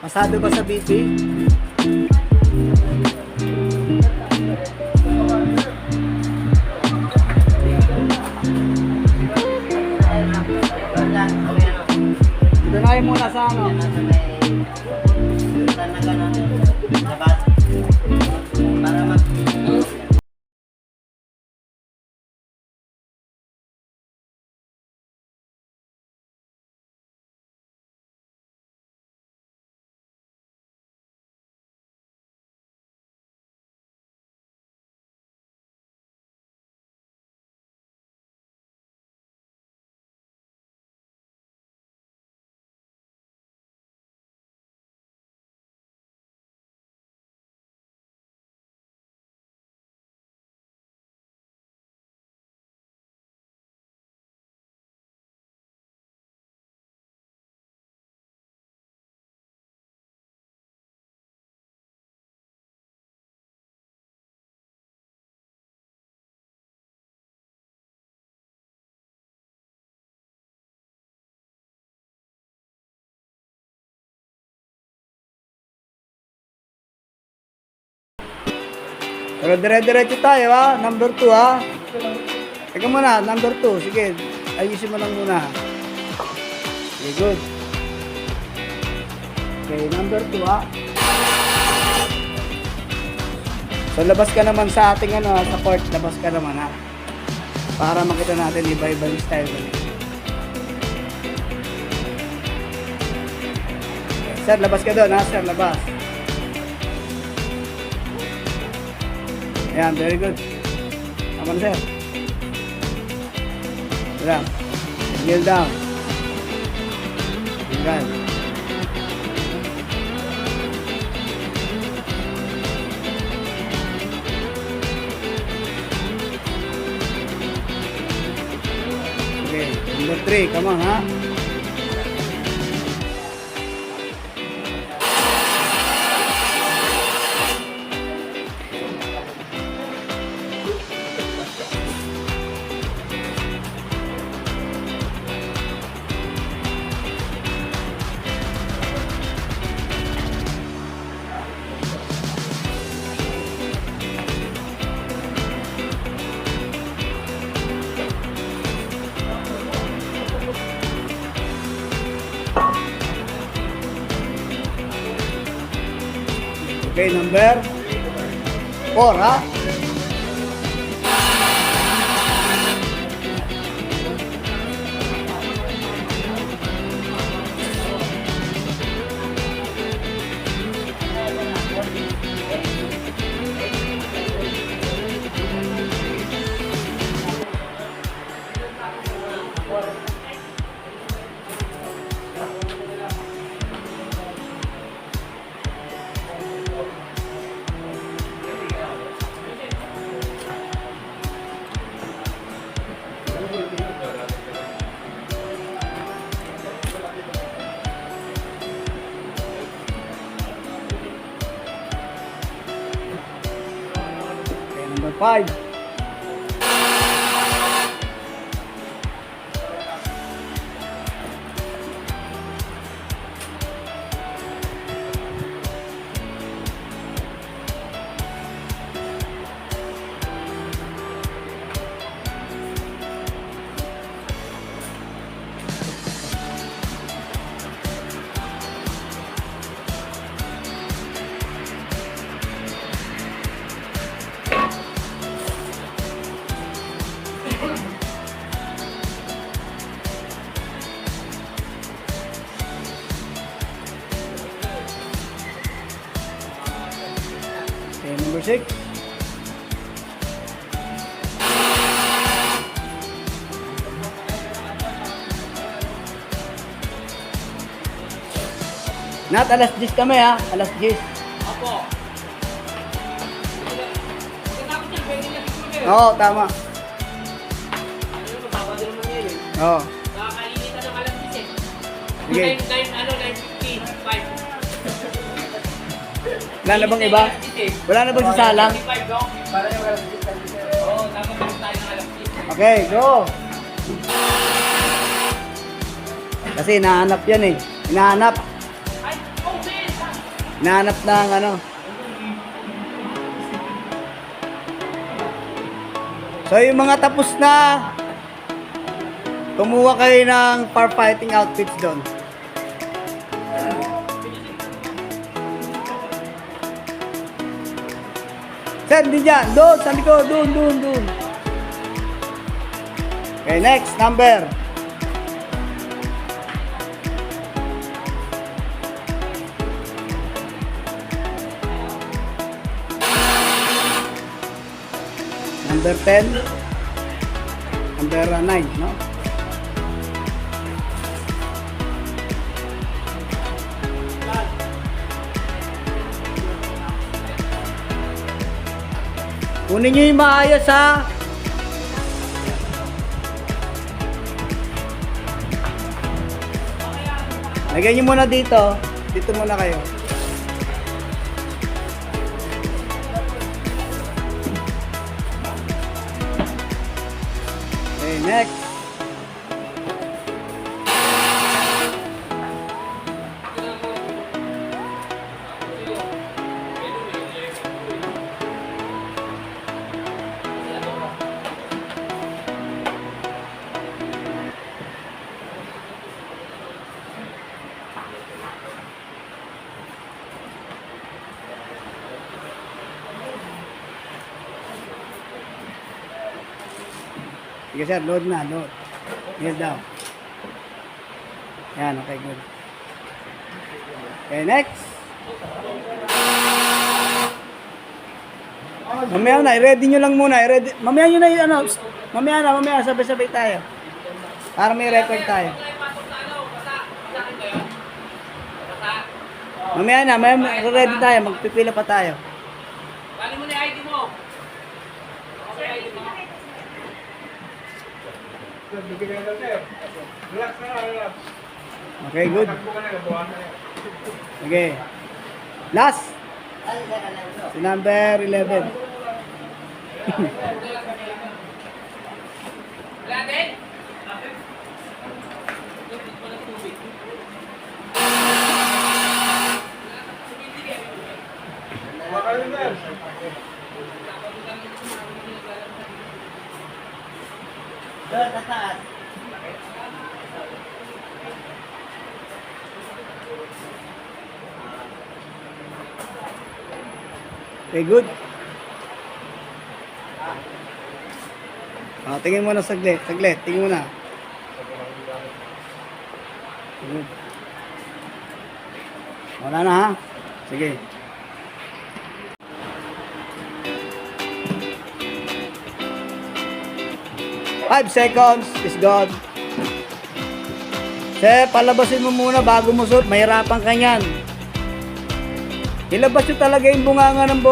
Masado ba sa BP? Doon muna sa ano? Para mag... Pero dire-diretso tayo ha. Number 2 ha. Teka muna, number 2. Sige, ayusin mo lang muna. Okay, good. Okay, number 2 ha. So, labas ka naman sa ating ano, sa court. Labas ka naman ha. Para makita natin iba-iba yung style natin. Okay, sir, labas ka doon ha. Sir, labas. Ayan, very good. Tama na, sir. Ayan. Kneel down. Ayan. Okay, number 3, come on, ha? Okay, number 4, ha? Okay, number 5. Okay, number 6. Nat, alas 10 kami ha. Alas 10. Opo. Oo, tama. Sabado naman yan eh. Oo. Nakakainitan ng alas 10 eh. Sige. 9:15, 5. Wala na bang iba? Wala na bang sasalang? 5, no? Para yung alas 10. Oo, dapat meron tayo ng alas 10. Okay, go! Kasi hinahanap yan eh. Hinahanap. Ay, oh, man! Nahanap ng ano. So yung mga tapos na, kumuha kayo ng firefighting outfits doon. Sir, di dyan. Doon, sa likod. Doon. Okay, next, number. Number 10. Number 9, no? Kunin nyo yung maayos, ha? Lagyan nyo muna dito. Dito muna kayo. Okay, next. Sige sir, load na, load. Here daw. Yan, okay, good. Okay, next. Mamaya na, i-ready nyo lang muna. Mamaya nyo na yung ano. Mamaya, sabay-sabay tayo. Para may record tayo. Mamaya na, ready tayo. Magpipila pa tayo. Bali mo na yung ID mo. Okay, ID mo. Okay, good. Okay. Last. Si number 11. Wala din? Okay, good. Tingin mo na saglit. Tingin mo na. Good. Wala na, ha? Sige. Five seconds is gone. Sir, palabasin mo muna bago mo suot. Mahirapan ka niyan. Ilabas nyo talaga yung bunganga ng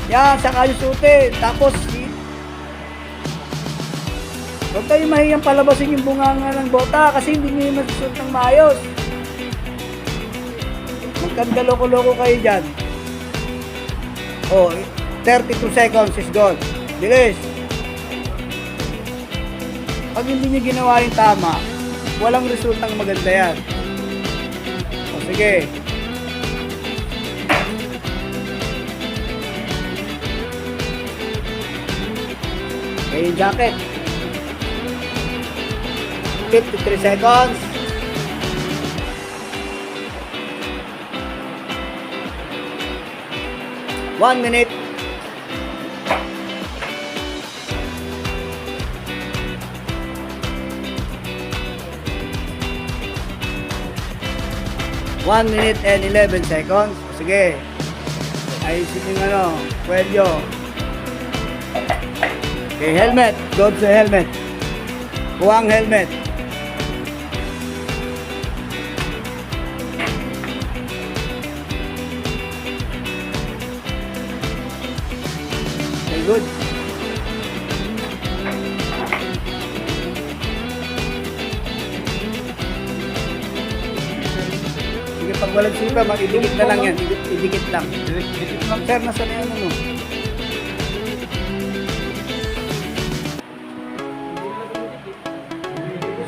yan, saka yung suotin. Tapos, huwag tayo mahiyang palabasin yung bunganga ng bota kasi hindi nyo yung masusuot ng maayos. Magkandaloko-loko kayo dyan. Oh, 32 seconds is gone. Bilis. Pag hindi nyo ginawa yung tama, walang resultang maganda yan. O sige. Okay, yung jacket. 53 seconds. One minute. One minute and 11 seconds. Sige. Ayusin yung kwelyo. Okay, helmet. Go to helmet. Kuha ang helmet. Okay, good. Sige, pag walang suka, mag-idikit na lang yan. Idikit lang. Sir, nasa na yan ano?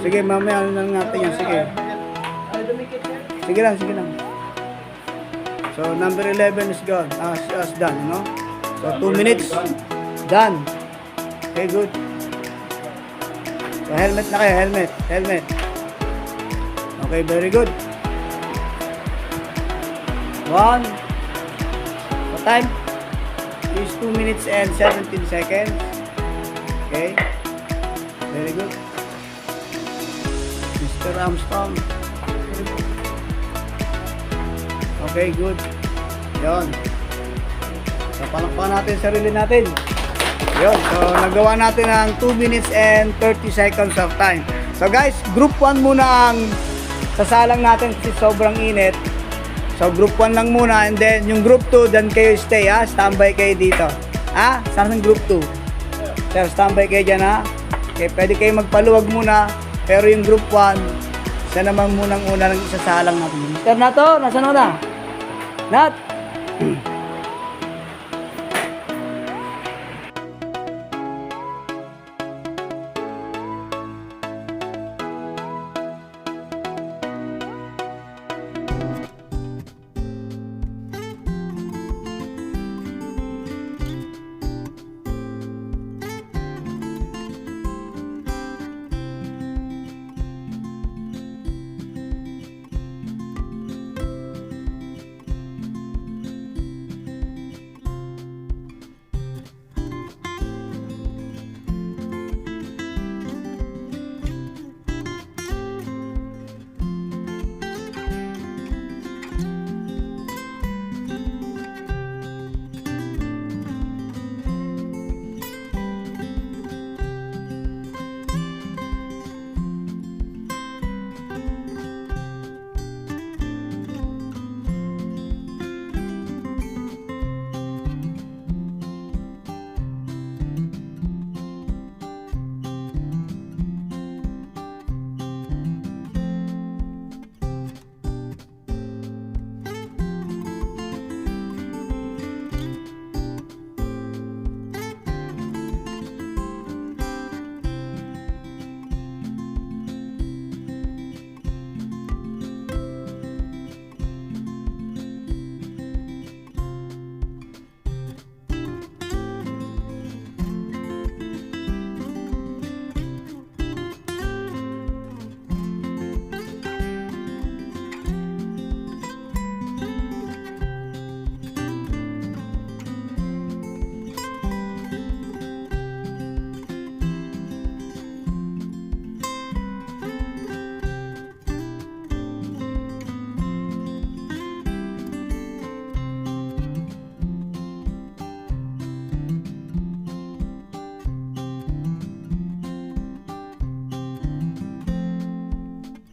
Sige, mamaya ano lang natin yan. Sige. Sige lang. So, number 11 is gone. Is done, no? So, 2 minutes. Done. Okay, good. So, helmet na kayo. Helmet. Okay, very good. 1. What time? Is 2 minutes and 17 seconds. Okay. Very good. Mr. Armstrong. Okay, good. Yun. So, palakpakan natin yung sarili natin. Yun. So, nagawa natin ang 2 minutes and 30 seconds of time. So, guys, group 1 muna ang sasalang natin kasi sobrang init. So, group 1 lang muna and then yung group 2, dyan kayo stay, ha? Standby kayo dito. Ha? Saan ang group 2? Sir, standby kayo dyan, ha? Okay, pwede kayo magpaluwag muna. Pero yung group 1, siya naman munang una ng isasalang natin. Mr. Nato, nasaan na? Nat?